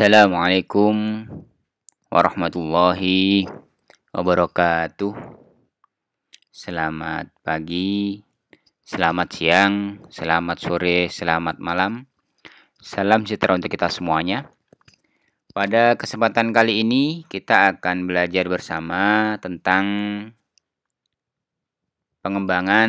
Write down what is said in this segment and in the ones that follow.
Assalamualaikum warahmatullahi wabarakatuh. Selamat pagi, selamat siang, selamat sore, selamat malam. Salam sejahtera untuk kita semuanya. Pada kesempatan kali ini kita akan belajar bersama tentang pengembangan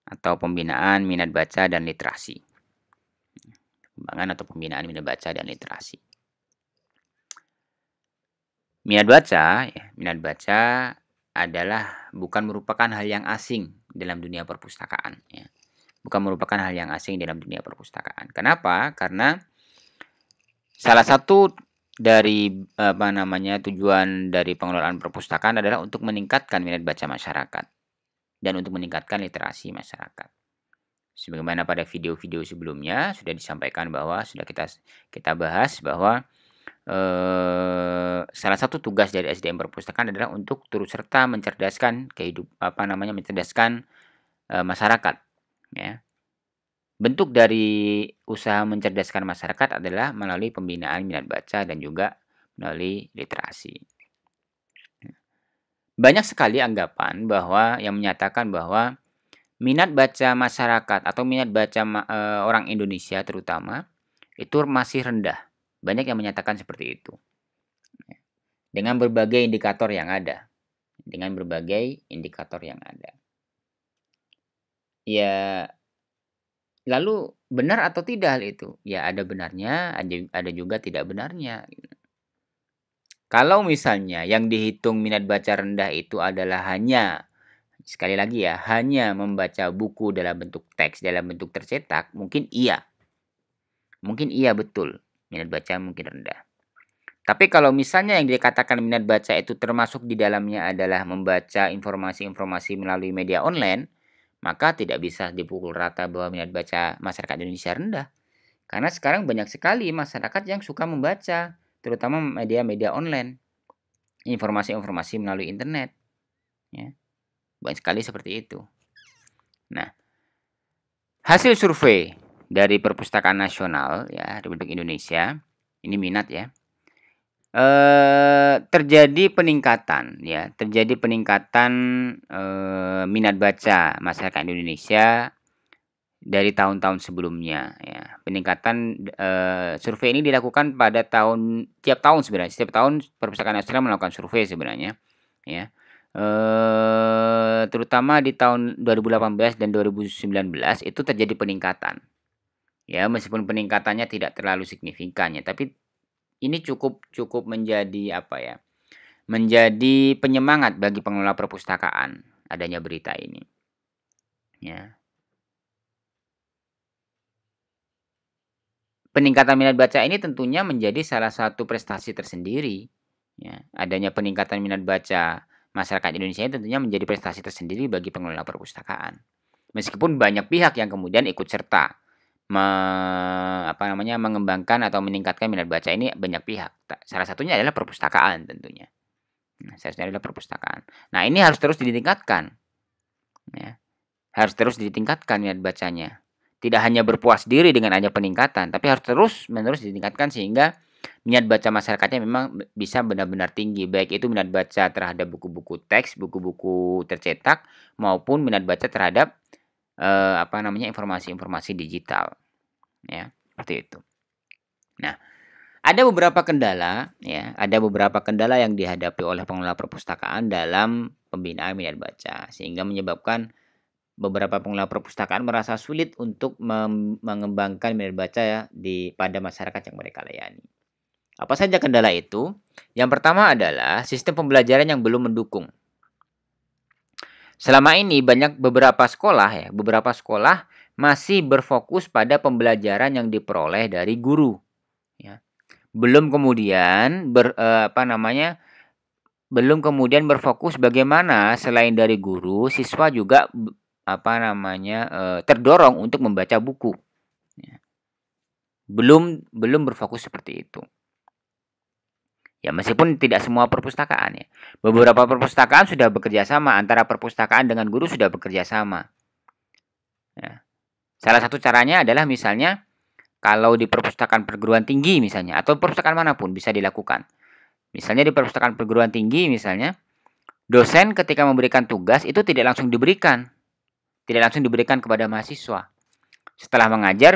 atau pembinaan minat baca dan literasi. Pengembangan atau pembinaan minat baca dan literasi. Minat baca adalah bukan merupakan hal yang asing dalam dunia perpustakaan. Ya. Bukan merupakan hal yang asing dalam dunia perpustakaan. Kenapa? Karena salah satu dari tujuan dari pengelolaan perpustakaan adalah untuk meningkatkan minat baca masyarakat dan untuk meningkatkan literasi masyarakat. Sebagaimana pada video-video sebelumnya sudah disampaikan bahwa sudah kita bahas bahwa salah satu tugas dari SDM perpustakaan adalah untuk turut serta mencerdaskan masyarakat. Ya. Bentuk dari usaha mencerdaskan masyarakat adalah melalui pembinaan minat baca dan juga melalui literasi. Banyak sekali anggapan bahwa yang menyatakan bahwa minat baca masyarakat atau minat baca orang Indonesia terutama itu masih rendah. Banyak yang menyatakan seperti itu. Dengan berbagai indikator yang ada. Ya, lalu benar atau tidak hal itu? Ya, ada benarnya, ada juga tidak benarnya. Kalau misalnya yang dihitung minat baca rendah itu adalah hanya, sekali lagi ya, hanya membaca buku dalam bentuk teks, dalam bentuk tercetak, mungkin iya. Mungkin iya betul, minat baca mungkin rendah. Tapi kalau misalnya yang dikatakan minat baca itu termasuk di dalamnya adalah membaca informasi-informasi melalui media online, maka tidak bisa dipukul rata bahwa minat baca masyarakat Indonesia rendah. Karena sekarang banyak sekali masyarakat yang suka membaca, terutama media-media online, informasi-informasi melalui internet. Ya. Banyak sekali seperti itu. Nah, hasil survei dari Perpustakaan Nasional ya Republik Indonesia, ini minat ya. Terjadi peningkatan minat baca masyarakat Indonesia dari tahun-tahun sebelumnya ya. Peningkatan survei ini dilakukan pada tiap tahun sebenarnya. Setiap tahun Perpustakaan Nasional melakukan survei sebenarnya ya. Terutama di tahun 2018 dan 2019 itu terjadi peningkatan. Ya, meskipun peningkatannya tidak terlalu signifikan ya, tapi ini cukup menjadi menjadi penyemangat bagi pengelola perpustakaan adanya berita ini. Ya. Peningkatan minat baca ini tentunya menjadi salah satu prestasi tersendiri. Ya. Adanya peningkatan minat baca masyarakat Indonesia ini tentunya menjadi prestasi tersendiri bagi pengelola perpustakaan. Meskipun banyak pihak yang kemudian ikut serta mengembangkan atau meningkatkan minat baca ini, banyak pihak. Salah satunya adalah perpustakaan tentunya. Nah, ini harus terus ditingkatkan. Ya. Harus terus ditingkatkan minat bacanya. Tidak hanya berpuas diri dengan adanya peningkatan, tapi harus terus-menerus ditingkatkan sehingga minat baca masyarakatnya memang bisa benar-benar tinggi, baik itu minat baca terhadap buku-buku teks, buku-buku tercetak maupun minat baca terhadap informasi-informasi digital. Ya, seperti itu. Nah, ada beberapa kendala yang dihadapi oleh pengelola perpustakaan dalam pembinaan minat baca, sehingga menyebabkan beberapa pengelola perpustakaan merasa sulit untuk mengembangkan minat baca pada masyarakat yang mereka layani. Apa saja kendala itu? Yang pertama adalah sistem pembelajaran yang belum mendukung. Selama ini beberapa sekolah masih berfokus pada pembelajaran yang diperoleh dari guru. Ya. Belum kemudian berfokus bagaimana selain dari guru, siswa juga terdorong untuk membaca buku. Ya. Belum berfokus seperti itu. Ya, meskipun tidak semua perpustakaan ya. Beberapa perpustakaan sudah bekerja sama, antara perpustakaan dengan guru sudah bekerja sama. Ya. Salah satu caranya adalah misalnya Kalau di perpustakaan perguruan tinggi misalnya, atau perpustakaan manapun bisa dilakukan. Misalnya di perpustakaan perguruan tinggi misalnya, dosen ketika memberikan tugas itu tidak langsung diberikan. Tidak langsung diberikan kepada mahasiswa. Setelah mengajar,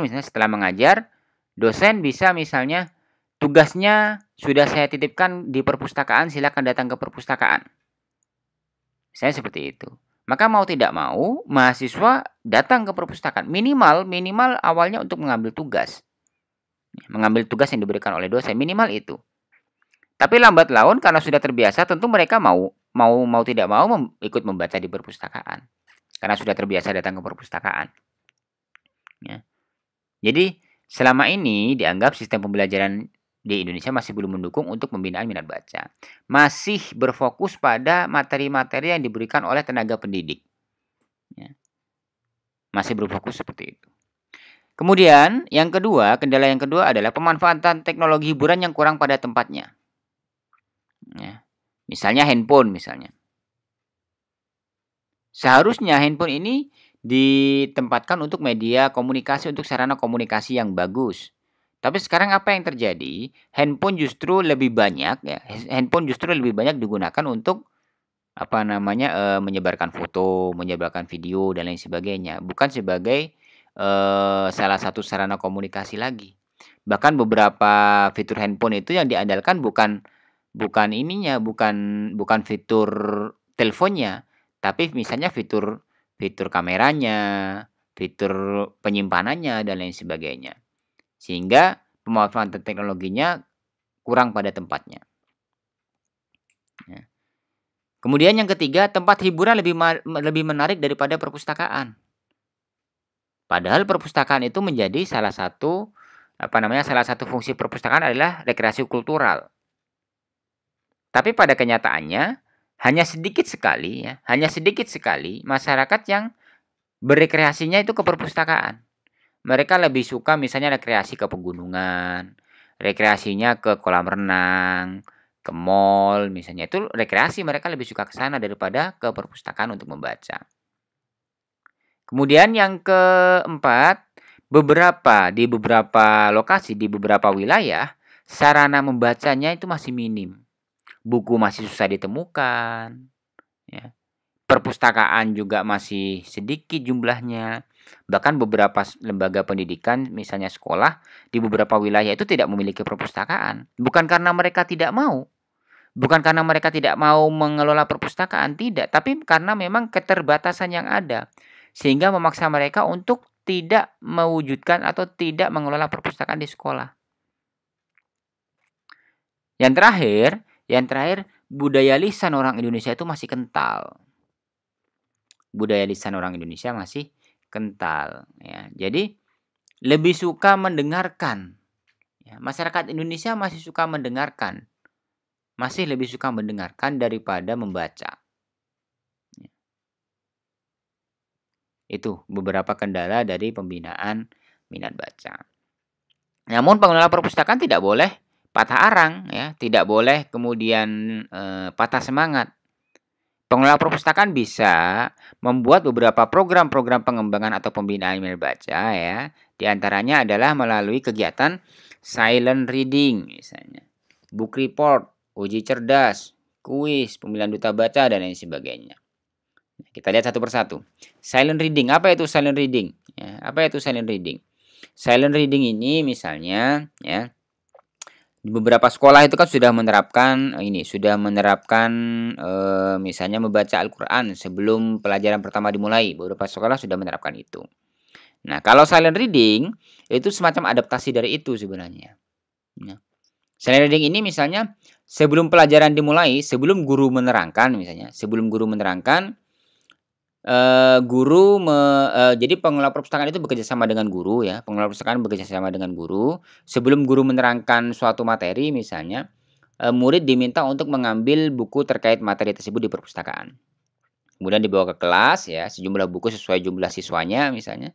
dosen bisa misalnya, tugasnya sudah saya titipkan di perpustakaan, silakan datang ke perpustakaan. Misalnya seperti itu. Maka mau tidak mau, mahasiswa datang ke perpustakaan. Minimal awalnya untuk mengambil tugas. Mengambil tugas yang diberikan oleh dosen, minimal itu. Tapi lambat laun karena sudah terbiasa, tentu mereka mau tidak mau ikut membaca di perpustakaan. Karena sudah terbiasa datang ke perpustakaan. Ya. Jadi selama ini dianggap sistem pembelajaran di Indonesia masih belum mendukung untuk pembinaan minat baca. Masih berfokus pada materi-materi yang diberikan oleh tenaga pendidik. Ya. Masih berfokus seperti itu. Kemudian kendala yang kedua adalah pemanfaatan teknologi hiburan yang kurang pada tempatnya. Ya. Misalnya handphone misalnya. Seharusnya handphone ini ditempatkan untuk media komunikasi, untuk sarana komunikasi yang bagus. Tapi sekarang apa yang terjadi? Handphone justru lebih banyak digunakan untuk menyebarkan foto, menyebarkan video dan lain sebagainya, bukan sebagai salah satu sarana komunikasi lagi. Bahkan beberapa fitur handphone itu yang diandalkan bukan fitur teleponnya, tapi misalnya fitur kameranya, fitur penyimpanannya dan lain sebagainya. Sehingga pemanfaatan teknologinya kurang pada tempatnya. Ya. Kemudian yang ketiga, tempat hiburan lebih menarik daripada perpustakaan. Padahal perpustakaan itu menjadi salah satu fungsi perpustakaan adalah rekreasi kultural. Tapi pada kenyataannya hanya sedikit sekali masyarakat yang berekreasinya itu ke perpustakaan. Mereka lebih suka misalnya rekreasi ke pegunungan, rekreasinya ke kolam renang, ke mall misalnya. Itu rekreasi, mereka lebih suka ke sana daripada ke perpustakaan untuk membaca. Kemudian yang keempat, di beberapa lokasi, di beberapa wilayah, sarana membacanya itu masih minim. Buku masih susah ditemukan, ya. Perpustakaan juga masih sedikit jumlahnya. Bahkan beberapa lembaga pendidikan, misalnya sekolah, di beberapa wilayah itu tidak memiliki perpustakaan. Bukan karena mereka tidak mau mengelola perpustakaan, tidak. Tapi karena memang keterbatasan yang ada. Sehingga memaksa mereka untuk tidak mewujudkan atau tidak mengelola perpustakaan di sekolah. Yang terakhir, budaya lisan orang Indonesia itu masih kental. Ya. Jadi lebih suka mendengarkan. Ya, masyarakat Indonesia masih lebih suka mendengarkan daripada membaca. Ya. Itu beberapa kendala dari pembinaan minat baca. Namun pengelola perpustakaan tidak boleh patah arang, ya, tidak boleh kemudian patah semangat. Pengelola perpustakaan bisa membuat beberapa program-program pengembangan atau pembinaan minat baca, ya. Di antaranya adalah melalui kegiatan silent reading misalnya, book report, uji cerdas, kuis, pemilihan duta baca dan lain sebagainya. Kita lihat satu persatu. Silent reading, apa itu silent reading? Ya, apa itu silent reading? Silent reading ini misalnya, ya, di beberapa sekolah itu kan sudah menerapkan misalnya membaca Al-Qur'an sebelum pelajaran pertama dimulai. Beberapa sekolah sudah menerapkan itu. Nah, kalau silent reading itu semacam adaptasi dari itu sebenarnya. Nah, silent reading ini misalnya sebelum pelajaran dimulai, sebelum guru menerangkan, jadi pengelola perpustakaan itu bekerja sama dengan guru, ya. Sebelum guru menerangkan suatu materi misalnya, murid diminta untuk mengambil buku terkait materi tersebut di perpustakaan. Kemudian dibawa ke kelas, ya, sejumlah buku sesuai jumlah siswanya misalnya.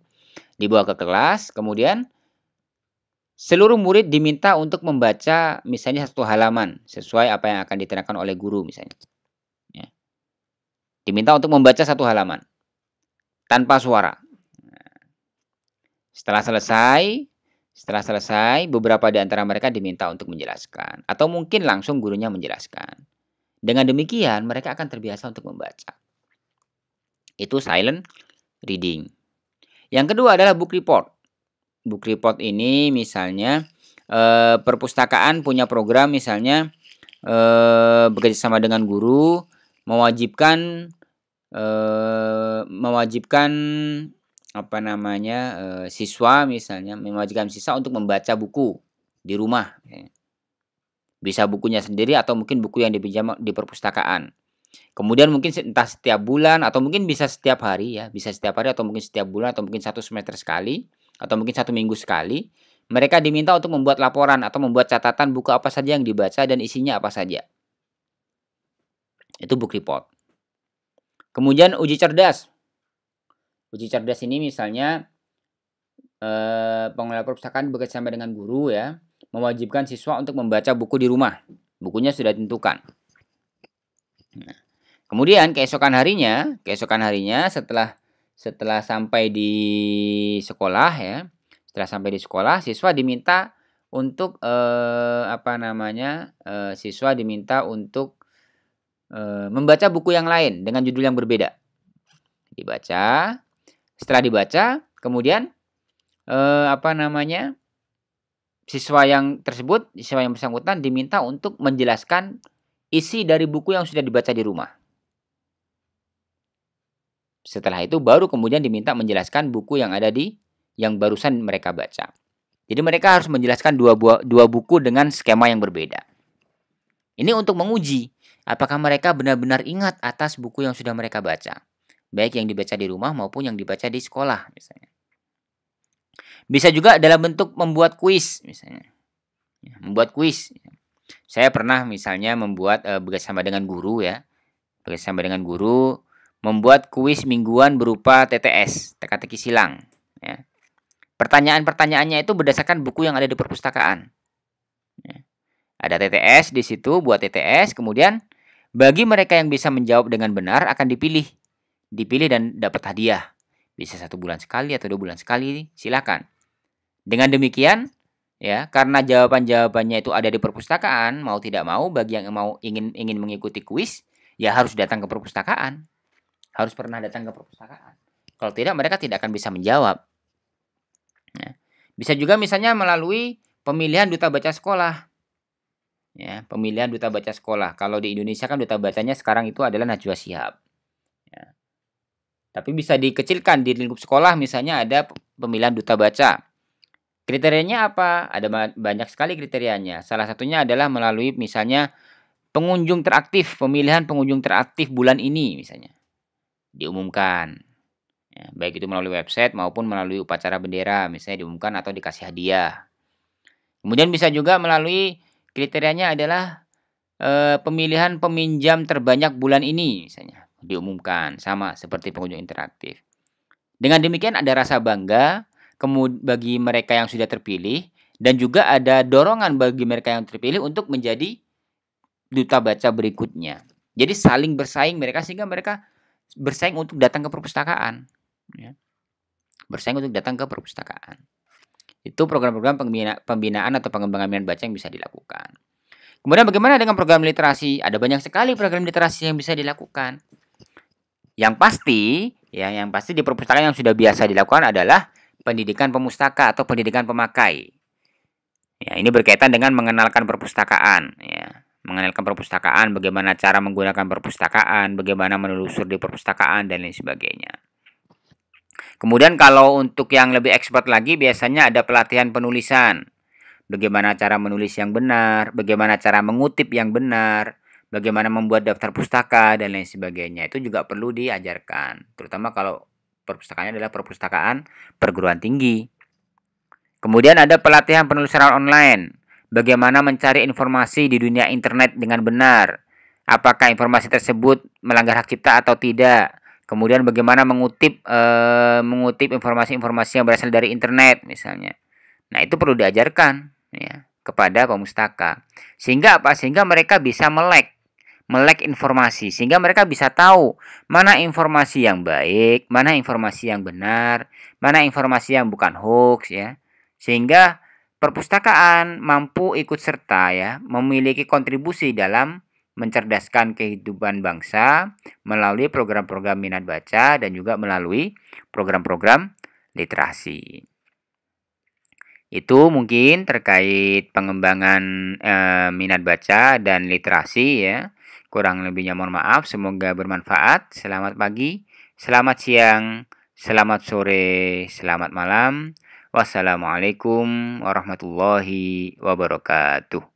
Dibawa ke kelas, kemudian seluruh murid diminta untuk membaca misalnya satu halaman sesuai apa yang akan diterangkan oleh guru misalnya. Ya. Diminta untuk membaca satu halaman tanpa suara. Setelah selesai, Setelah selesai, beberapa di antara mereka diminta untuk menjelaskan, atau mungkin langsung gurunya menjelaskan. Dengan demikian, mereka akan terbiasa untuk membaca. Itu silent reading. Yang kedua adalah book report. Book report ini misalnya perpustakaan punya program misalnya bekerja sama dengan guru mewajibkan siswa misalnya mewajibkan siswa untuk membaca buku di rumah. Bisa bukunya sendiri atau mungkin buku yang dipinjam di perpustakaan. Kemudian mungkin entah setiap bulan atau mungkin bisa setiap hari ya, bisa setiap hari atau mungkin setiap bulan atau mungkin 1 semester sekali atau mungkin 1 minggu sekali, mereka diminta untuk membuat laporan atau membuat catatan buku apa saja yang dibaca dan isinya apa saja. Itu book report. Kemudian uji cerdas. Uji cerdas ini misalnya pengelola perpustakaan bekerjasama dengan guru ya, mewajibkan siswa untuk membaca buku di rumah. Bukunya sudah ditentukan. Nah, kemudian keesokan harinya setelah sampai di sekolah ya, siswa diminta untuk membaca buku yang lain dengan judul yang berbeda. Dibaca. Setelah dibaca, kemudian siswa yang bersangkutan diminta untuk menjelaskan isi dari buku yang sudah dibaca di rumah. Setelah itu baru kemudian diminta menjelaskan buku yang barusan mereka baca. Jadi mereka harus menjelaskan dua buku dengan skema yang berbeda. Ini untuk menguji apakah mereka benar-benar ingat atas buku yang sudah mereka baca. Baik yang dibaca di rumah maupun yang dibaca di sekolah misalnya. Bisa juga dalam bentuk membuat kuis misalnya. Membuat kuis. Saya pernah misalnya membuat bersama dengan guru ya. Membuat kuis mingguan berupa TTS, teka-teki silang ya. Pertanyaan-pertanyaannya itu berdasarkan buku yang ada di perpustakaan. Ya. Ada TTS di situ, buat TTS, kemudian bagi mereka yang bisa menjawab dengan benar akan dipilih dan dapat hadiah. Bisa 1 bulan sekali atau 2 bulan sekali, silakan. Dengan demikian, ya, karena jawaban-jawabannya itu ada di perpustakaan, mau tidak mau bagi yang ingin mengikuti kuis, ya harus datang ke perpustakaan. Harus pernah datang ke perpustakaan. Kalau tidak, mereka tidak akan bisa menjawab. Ya. Bisa juga misalnya melalui pemilihan duta baca sekolah. Ya, pemilihan duta baca sekolah. Kalau di Indonesia kan duta bacanya sekarang itu adalah Najwa Shihab. Ya. Tapi bisa dikecilkan di lingkup sekolah misalnya ada pemilihan duta baca. Kriterianya apa? Ada banyak sekali kriterianya. Salah satunya adalah melalui misalnya pemilihan pengunjung teraktif bulan ini misalnya. Diumumkan. Ya, baik itu melalui website maupun melalui upacara bendera misalnya diumumkan atau dikasih hadiah. Kemudian bisa juga melalui kriterianya adalah pemilihan peminjam terbanyak bulan ini misalnya diumumkan sama seperti pengunjung interaktif. Dengan demikian ada rasa bangga bagi mereka yang sudah terpilih dan juga ada dorongan bagi mereka yang terpilih untuk menjadi duta baca berikutnya. Jadi saling bersaing mereka sehingga mereka bersaing untuk datang ke perpustakaan. Ya. Bersaing untuk datang ke perpustakaan. Itu program-program pembinaan atau pengembangan minat baca yang bisa dilakukan. Kemudian bagaimana dengan program literasi? Ada banyak sekali program literasi yang bisa dilakukan. Yang pasti di perpustakaan yang sudah biasa dilakukan adalah pendidikan pemustaka atau pendidikan pemakai. Ya, ini berkaitan dengan mengenalkan perpustakaan. Ya. Mengenalkan perpustakaan, bagaimana cara menggunakan perpustakaan, bagaimana menelusur di perpustakaan, dan lain sebagainya. Kemudian kalau untuk yang lebih expert lagi, biasanya ada pelatihan penulisan. Bagaimana cara menulis yang benar, bagaimana cara mengutip yang benar, bagaimana membuat daftar pustaka, dan lain sebagainya. Itu juga perlu diajarkan. Terutama kalau perpustakaannya adalah perpustakaan perguruan tinggi. Kemudian ada pelatihan penulisan online. Bagaimana mencari informasi di dunia internet dengan benar. Apakah informasi tersebut melanggar hak cipta atau tidak. Kemudian bagaimana mengutip informasi-informasi yang berasal dari internet misalnya. Nah, itu perlu diajarkan ya kepada pemustaka. Sehingga apa? Sehingga mereka bisa melek informasi. Sehingga mereka bisa tahu mana informasi yang baik, mana informasi yang benar, mana informasi yang bukan hoax ya. Sehingga perpustakaan mampu ikut serta ya, memiliki kontribusi dalam mencerdaskan kehidupan bangsa melalui program-program minat baca dan juga melalui program-program literasi. Itu mungkin terkait pengembangan minat baca dan literasi ya. Kurang lebihnya mohon maaf, semoga bermanfaat. Selamat pagi, selamat siang, selamat sore, selamat malam. Wassalamualaikum warahmatullahi wabarakatuh.